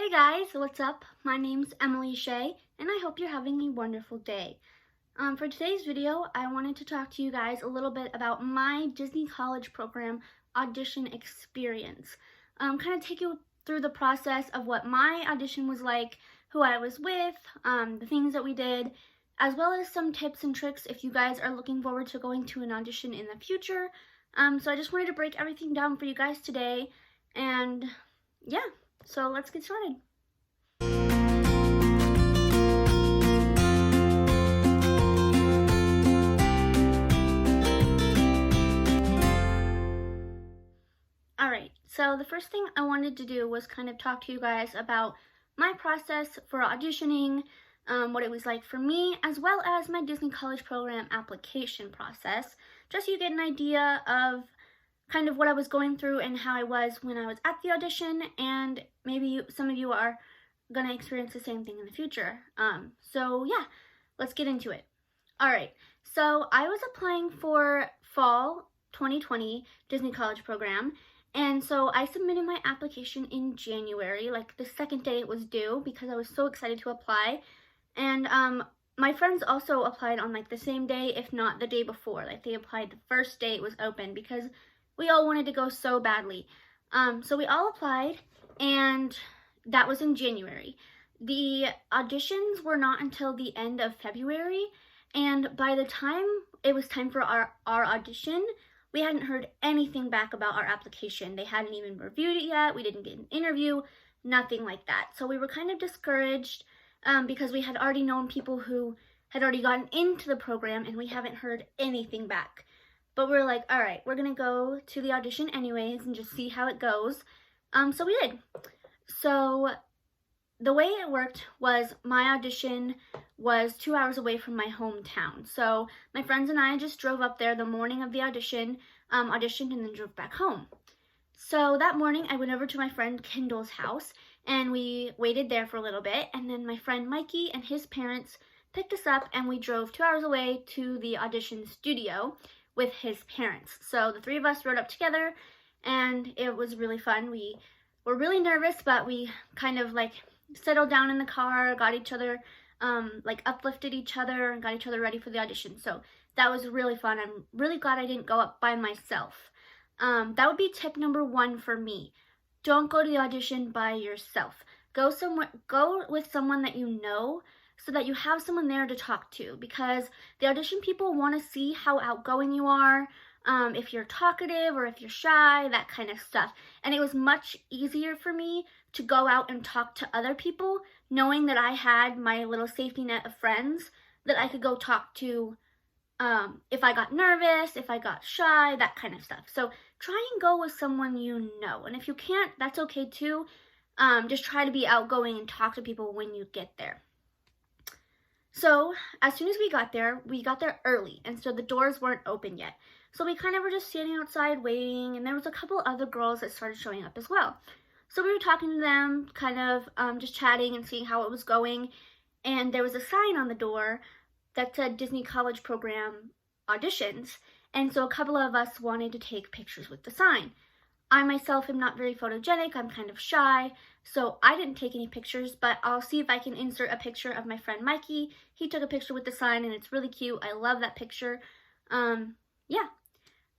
Hey guys, what's up? My name's Emily Shea, and I hope you're having a wonderful day. For today's video, I wanted to talk to you guys a little bit about my Disney College Program audition experience. Kind of take you through the process of what my audition was like, who I was with, the things that we did, as well as some tips and tricks if you guys are looking forward to going to an audition in the future. So I just wanted to break everything down for you guys today, and yeah. So let's get started. Alright, so the first thing I wanted to do was kind of talk to you guys about my process for auditioning, what it was like for me, as well as my Disney College Program application process, just so you get an idea of kind of what I was going through and how I was when I was at the audition, and maybe some of you are gonna experience the same thing in the future. So yeah, let's get into it. Alright, so I was applying for fall 2020 Disney College Program, and so I submitted my application in January, like the second day it was due, because I was so excited to apply. And my friends also applied on like the same day, if not the day before. Like they applied the first day it was open, because we all wanted to go so badly. So we all applied, and that was in January. The auditions were not until the end of February, and by the time it was time for our audition, we hadn't heard anything back about our application. They hadn't even reviewed it yet. We didn't get an interview, nothing like that. So we were kind of discouraged because we had already known people who had already gotten into the program, and we haven't heard anything back. But we're like, all right, we're going to go to the audition anyways and just see how it goes. So we did. So the way it worked was my audition was 2 hours away from my hometown. So my friends and I just drove up there the morning of the audition, auditioned, and then drove back home. So that morning I went over to my friend Kendall's house, and we waited there for a little bit. And then my friend Mikey and his parents picked us up, and we drove 2 hours away to the audition studio with his parents. So the three of us rode up together, and it was really fun. We were really nervous, but we kind of like settled down in the car, got each other, like uplifted each other, and got each other ready for the audition. So that was really fun. I'm really glad I didn't go up by myself. That would be tip number 1 for me. Don't go to the audition by yourself. Go with someone that you know, so that you have someone there to talk to, because the audition people want to see how outgoing you are, if you're talkative or if you're shy, that kind of stuff. And it was much easier for me to go out and talk to other people, knowing that I had my little safety net of friends that I could go talk to if I got nervous, if I got shy, that kind of stuff. So try and go with someone you know. And if you can't, that's okay too. Just try to be outgoing and talk to people when you get there. So as soon as we got there early, and so the doors weren't open yet. So we kind of were just standing outside waiting, and there was a couple other girls that started showing up as well. So we were talking to them, kind of just chatting and seeing how it was going, and there was a sign on the door that said Disney College Program auditions, and so a couple of us wanted to take pictures with the sign. I myself am not very photogenic, I'm kind of shy, so I didn't take any pictures, but I'll see if I can insert a picture of my friend Mikey. He took a picture with the sign, and it's really cute. I love that picture. Yeah.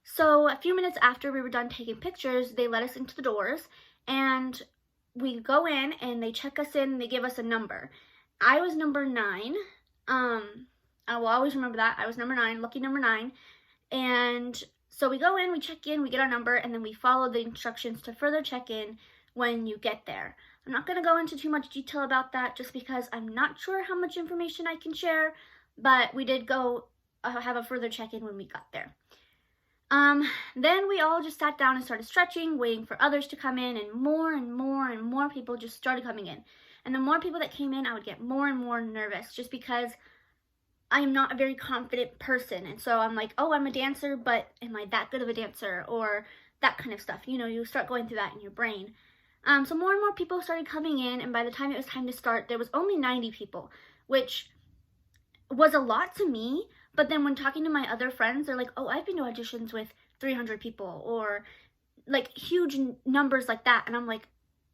So a few minutes after we were done taking pictures, they let us into the doors, and we go in, and they check us in, and they give us a number. I was number 9. I will always remember that. I was number 9, lucky number 9, and so we go in, we check in, we get our number, and then we follow the instructions to further check in when you get there. I'm not going to go into too much detail about that just because I'm not sure how much information I can share, but we did go have a further check-in when we got there. Then we all just sat down and started stretching, waiting for others to come in, and more people just started coming in. And the more people that came in, I would get more and more nervous, just because I am not a very confident person, and so I'm like, oh, I'm a dancer, but am I that good of a dancer, or that kind of stuff. You know, you start going through that in your brain. So more and more people started coming in, and by the time it was time to start, there was only 90 people, which was a lot to me. But then when talking to my other friends, they're like, oh, I've been to auditions with 300 people, or like huge numbers like that. And I'm like,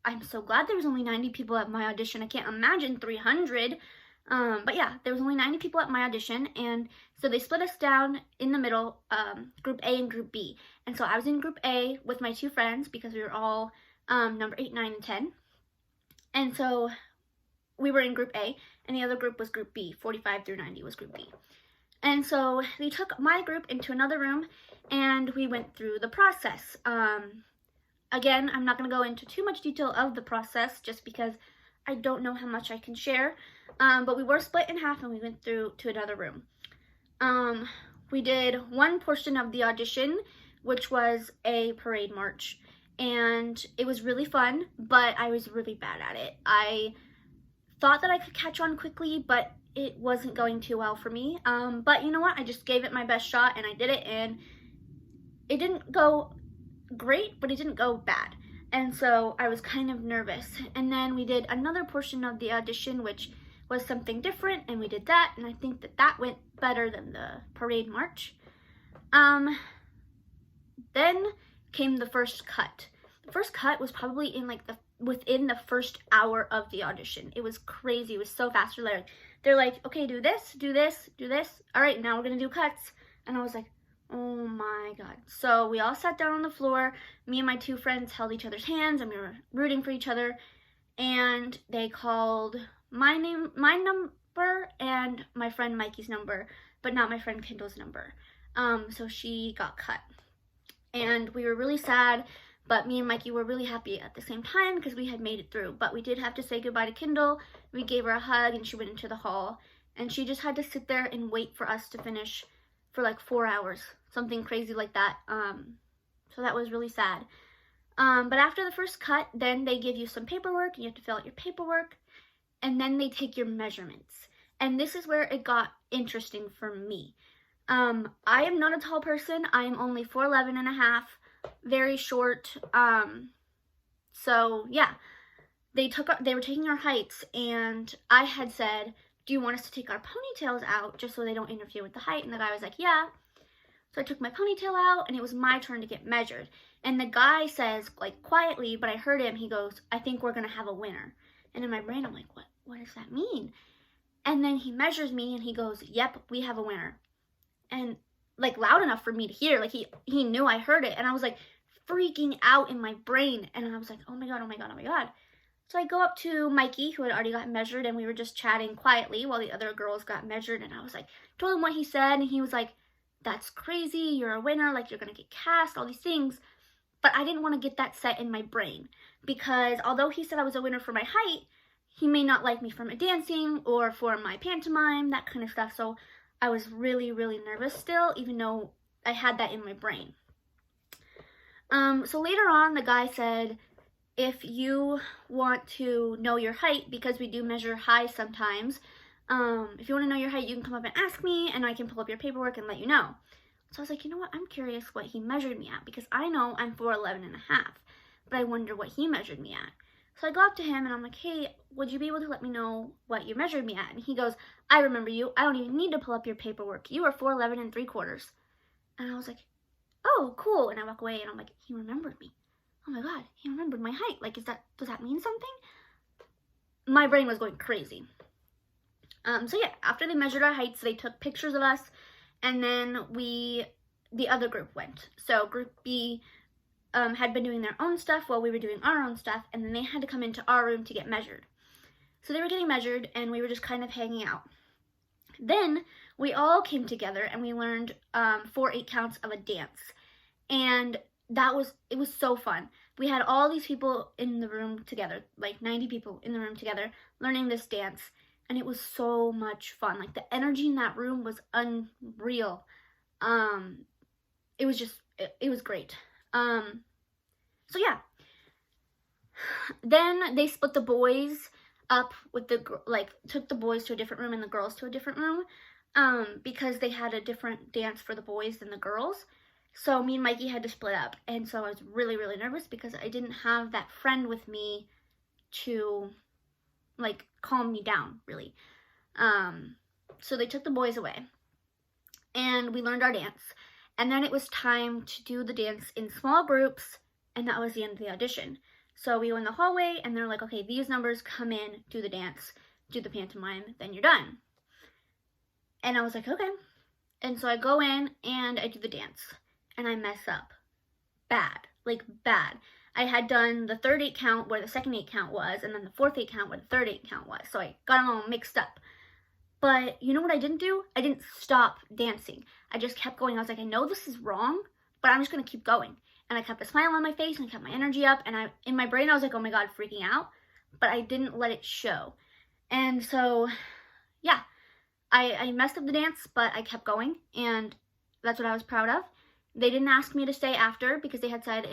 I'm so glad there was only 90 people at my audition. I can't imagine 300. But yeah, there was only 90 people at my audition, and so they split us down in the middle, group A and group B. And so I was in group A with my two friends because we were all number 8, 9, and 10. And so we were in group A, and the other group was group B. 45 through 90 was group B. And so they took my group into another room, and we went through the process. Again, I'm not going to go into too much detail of the process just because I don't know how much I can share. But we were split in half, and we went through to another room. We did one portion of the audition, which was a parade march. And it was really fun, but I was really bad at it. I thought that I could catch on quickly, but it wasn't going too well for me. But you know what? I just gave it my best shot, and I did it, and it didn't go great, but it didn't go bad. And so I was kind of nervous. And then we did another portion of the audition, which was something different, and we did that, and I think that that went better than the parade march. Then came the first cut. The first cut was probably in like within the first hour of the audition. It was crazy. It was so fast. They're like, okay, do this, do this, do this. All right, now we're gonna do cuts. And I was like, oh my God. So we all sat down on the floor. Me and my two friends held each other's hands, and we were rooting for each other. And they called my number, and my friend Mikey's number, but not my friend Kendall's number. So she got cut. And we were really sad, but me and Mikey were really happy at the same time because we had made it through. But we did have to say goodbye to Kendall. We gave her a hug, and she went into the hall. And she just had to sit there and wait for us to finish for like 4 hours, something crazy like that. So that was really sad. But after the first cut, then they give you some paperwork, and you have to fill out your paperwork, and then they take your measurements. And this is where it got interesting for me. I am not a tall person. I am only 4'11 and a half, very short. So yeah, they were taking our heights, and I had said, do you want us to take our ponytails out just so they don't interfere with the height? And the guy was like, yeah. So I took my ponytail out, and it was my turn to get measured. And the guy says, like, quietly, but I heard him, he goes, I think we're gonna have a winner. And in my brain, I'm like, what does that mean? And then he measures me, and he goes, yep, we have a winner. And like loud enough for me to hear, like he knew I heard it. And I was like freaking out in my brain. And I was like, oh my God, oh my God, oh my God. So I go up to Mikey, who had already got measured, and we were just chatting quietly while the other girls got measured. And I was like, told him what he said, and he was like, that's crazy, you're a winner, like you're gonna get cast, all these things. But I didn't want to get that set in my brain, because although he said I was a winner for my height, he may not like me for my dancing or for my pantomime, that kind of stuff. So I was really, really nervous still, even though I had that in my brain. So later on, the guy said, if you want to know your height, because we do measure high sometimes, if you want to know your height, you can come up and ask me, and I can pull up your paperwork and let you know. So I was like, you know what, I'm curious what he measured me at, because I know I'm 4'11 and a half, but I wonder what he measured me at. So I go up to him, and I'm like, hey, would you be able to let me know what you measured me at? And he goes, I remember you. I don't even need to pull up your paperwork. You are 4'11 3/4. And I was like, oh, cool. And I walk away, and I'm like, he remembered me. Oh my God, he remembered my height. Like, does that mean something? My brain was going crazy. So yeah, after they measured our heights, they took pictures of us, and then the other group went. So group B had been doing their own stuff while we were doing our own stuff, and then they had to come into our room to get measured. So they were getting measured, and we were just kind of hanging out. Then we all came together, and we learned 4 8 counts of a dance, and it was so fun. We had all these people in the room together, like 90 people in the room together, learning this dance, and it was so much fun. Like, the energy in that room was unreal. It was great. So yeah, then they split the boys up with took the boys to a different room and the girls to a different room, because they had a different dance for the boys than the girls. So me and Mikey had to split up, and so I was really, really nervous because I didn't have that friend with me to like calm me down, really. So they took the boys away, and we learned our dance. And then it was time to do the dance in small groups, and that was the end of the audition. So we go in the hallway and they're like, okay, these numbers, come in, do the dance, do the pantomime, then you're done. And I was like, okay. And so I go in and I do the dance and I mess up. Bad, like bad. I had done the third 8 count where the second 8 count was, and then the fourth 8 count where the third 8 count was. So I got them all mixed up. But you know what I didn't do? I didn't stop dancing. I just kept going. I was like, I know this is wrong, but I'm just going to keep going. And I kept a smile on my face and I kept my energy up. And in my brain, I was like, oh my God, freaking out. But I didn't let it show. And so, yeah, I messed up the dance, but I kept going. And that's what I was proud of. They didn't ask me to stay after because they had said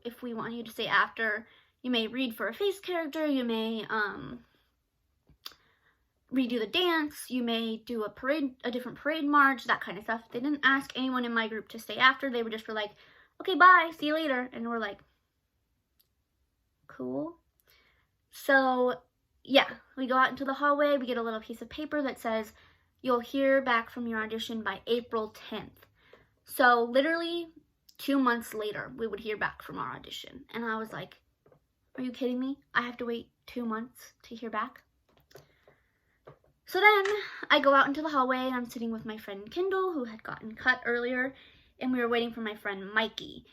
if we want you to stay after, you may read for a face character, you may redo the dance, you may do a different parade march, that kind of stuff. They didn't ask anyone in my group to stay after. They were just like, okay, bye, see you later. And we're like, cool. So yeah, we go out into the hallway, we get a little piece of paper that says you'll hear back from your audition by April 10th. So literally 2 months later, we would hear back from our audition. And I was like, are you kidding me? I have to wait 2 months to hear back? So then I go out into the hallway and I'm sitting with my friend Kendall, who had gotten cut earlier, and we were waiting for my friend Mikey.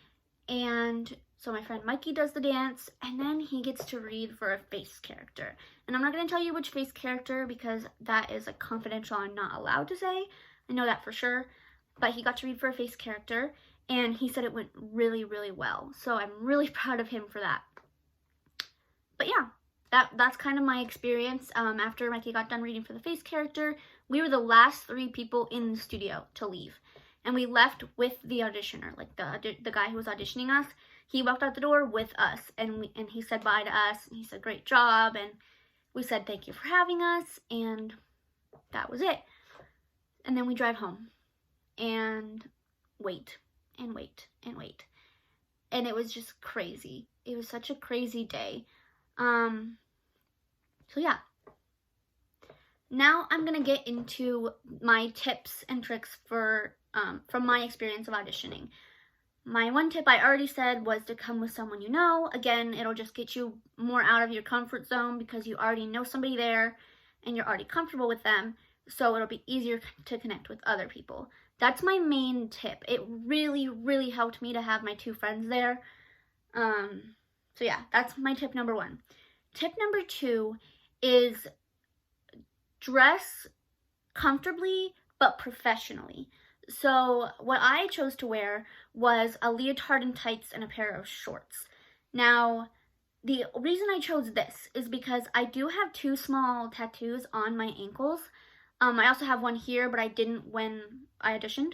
And so my friend Mikey does the dance, and then he gets to read for a face character. And I'm not going to tell you which face character because that is like confidential. I'm not allowed to say. I know that for sure. But he got to read for a face character, and he said it went really, really well. So I'm really proud of him for that. But yeah, that's kind of my experience. After Mikey got done reading for the face character, we were the last 3 people in the studio to leave. And we left with the auditioner, like the guy who was auditioning us. He walked out the door with us, and he said bye to us, and he said, great job, and we said thank you for having us, and that was it. And then we drive home. And wait, and wait, and wait. And it was just crazy. It was such a crazy day. So yeah. Now I'm gonna get into my tips and tricks for from my experience of auditioning. My one tip I already said was to come with someone you know. Again, it'll just get you more out of your comfort zone because you already know somebody there and you're already comfortable with them. So it'll be easier to connect with other people. That's my main tip. It really, really helped me to have my 2 friends there. So yeah, that's my tip number 1. Tip number 2 is dress comfortably but professionally. So what I chose to wear was a leotard and tights and a pair of shorts. Now, the reason I chose this is because I do have 2 small tattoos on my ankles. I also have one here, but I didn't when I auditioned.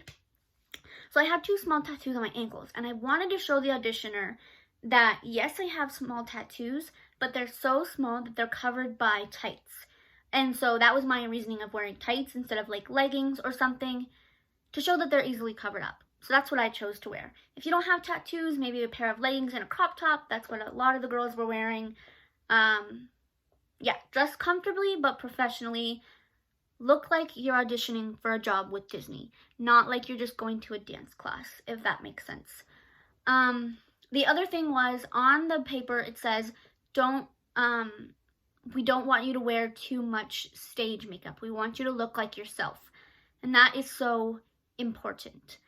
So I have 2 small tattoos on my ankles, and I wanted to show the auditioner that, yes, I have small tattoos, but they're so small that they're covered by tights. And so that was my reasoning of wearing tights instead of like leggings or something, to show that they're easily covered up. So that's what I chose to wear. If you don't have tattoos, maybe a pair of leggings and a crop top. That's what a lot of the girls were wearing. Yeah, dress comfortably but professionally. Look like you're auditioning for a job with Disney, not like you're just going to a dance class, if that makes sense. The other thing was, on the paper it says, we don't want you to wear too much stage makeup. We want you to look like yourself. And that is so important.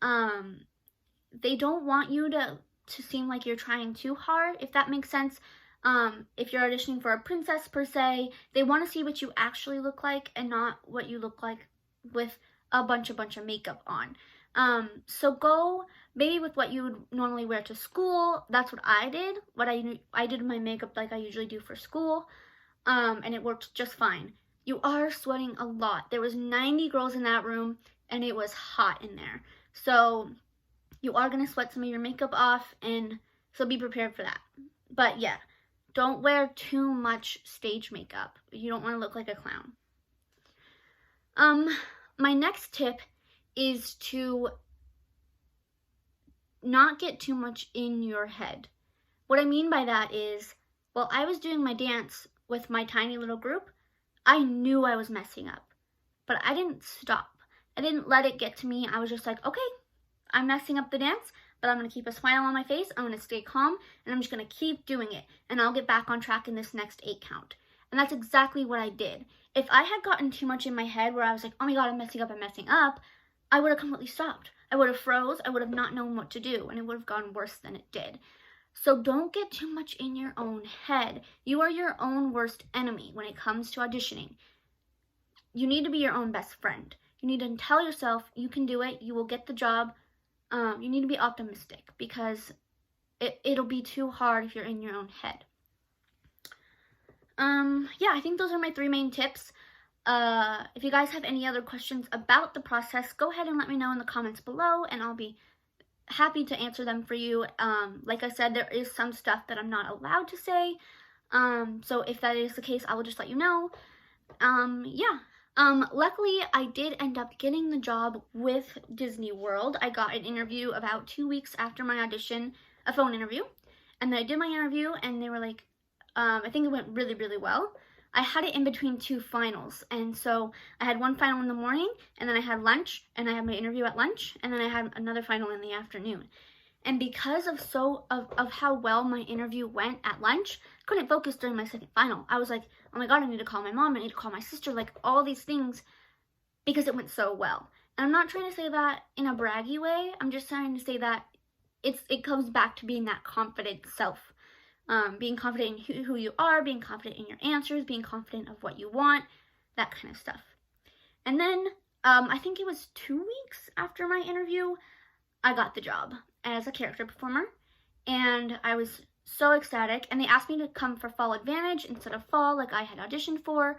They don't want you to seem like you're trying too hard, if that makes sense. If you're auditioning for a princess per se, they want to see what you actually look like and not what you look like with a bunch of makeup on. So go maybe with what you would normally wear to school. That's what I did. I did my makeup like I usually do for school, and it worked just fine. You are sweating a lot. There was 90 girls in that room, and it was hot in there. So you are going to sweat some of your makeup off, and so be prepared for that. But yeah, don't wear too much stage makeup. You don't want to look like a clown. My next tip is to not get too much in your head. What I mean by that is, while I was doing my dance with my tiny little group, I knew I was messing up, but I didn't stop. I didn't let it get to me. I was just like, okay, I'm messing up the dance. but I'm going to keep a smile on my face, I'm going to stay calm, and I'm just going to keep doing it, and I'll get back on track in this next 8 count. And that's exactly what I did. If I had gotten too much in my head where I was like, oh my god, I'm messing up, I would have completely stopped. I would have froze, I would have not known what to do, and it would have gone worse than it did. So don't get too much in your own head. You are your own worst enemy when it comes to auditioning. You need to be your own best friend. You need to tell yourself you can do it, you will get the job. You need to be optimistic because it'll be too hard if you're in your own head. Yeah, I think those are my 3 main tips. If you guys have any other questions about the process, go ahead and let me know in the comments below, and I'll be happy to answer them for you. Like I said, there is some stuff that I'm not allowed to say, so if that is the case, I will just let you know. Yeah. Luckily, I did end up getting the job with Disney World. I got an interview about 2 weeks after my audition, a phone interview, and then I did my interview, and they were like, I think it went really, really well. I had it in between 2 finals, and so I had one final in the morning, and then I had lunch, and I had my interview at lunch, and then I had another final in the afternoon. And because of how well my interview went at lunch, I couldn't focus during my second final. I was like, oh my god, I need to call my mom, I need to call my sister, like all these things, because it went so well. And I'm not trying to say that in a braggy way, I'm just trying to say that it comes back to being that confident self. Being confident in who you are, being confident in your answers, being confident of what you want, that kind of stuff. And then, I think it was 2 weeks after my interview, I got the job as a character performer, and I was so ecstatic, and they asked me to come for Fall Advantage instead of Fall, like I had auditioned for,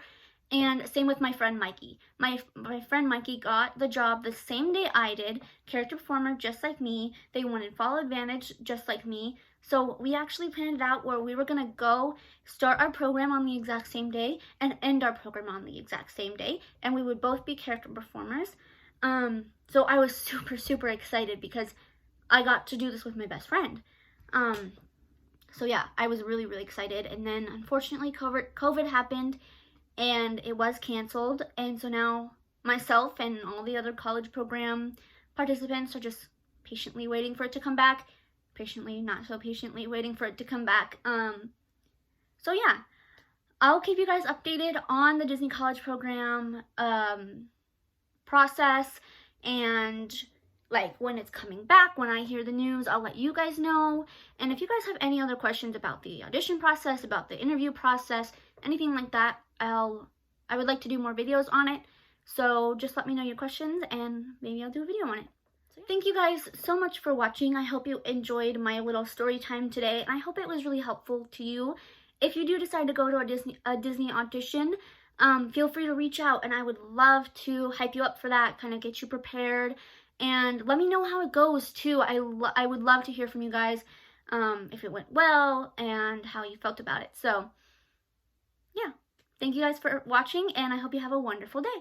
and same with my friend Mikey. My friend Mikey got the job the same day I did, character performer just like me. They wanted Fall Advantage just like me. So we actually planned it out where we were going to go start our program on the exact same day and end our program on the exact same day. And we would both be character performers. So I was super, super excited because I got to do this with my best friend. So yeah, I was really, really excited. And then unfortunately COVID happened and it was canceled. And so now myself and all the other college program participants are just patiently waiting for it to come back. Patiently, not so patiently waiting for it to come back. So yeah, I'll keep you guys updated on the Disney College Program process, and like when it's coming back, when I hear the news, I'll let you guys know. And if you guys have any other questions about the audition process, about the interview process, anything like that, I would like to do more videos on it. So just let me know your questions and maybe I'll do a video on it. Thank you guys so much for watching. I hope you enjoyed my little story time today, and I hope it was really helpful to you. If you do decide to go to a Disney audition, feel free to reach out, and I would love to hype you up for that, kind of get you prepared, and let me know how it goes too. I would love to hear from you guys, if it went well and how you felt about it. So yeah, thank you guys for watching, and I hope you have a wonderful day.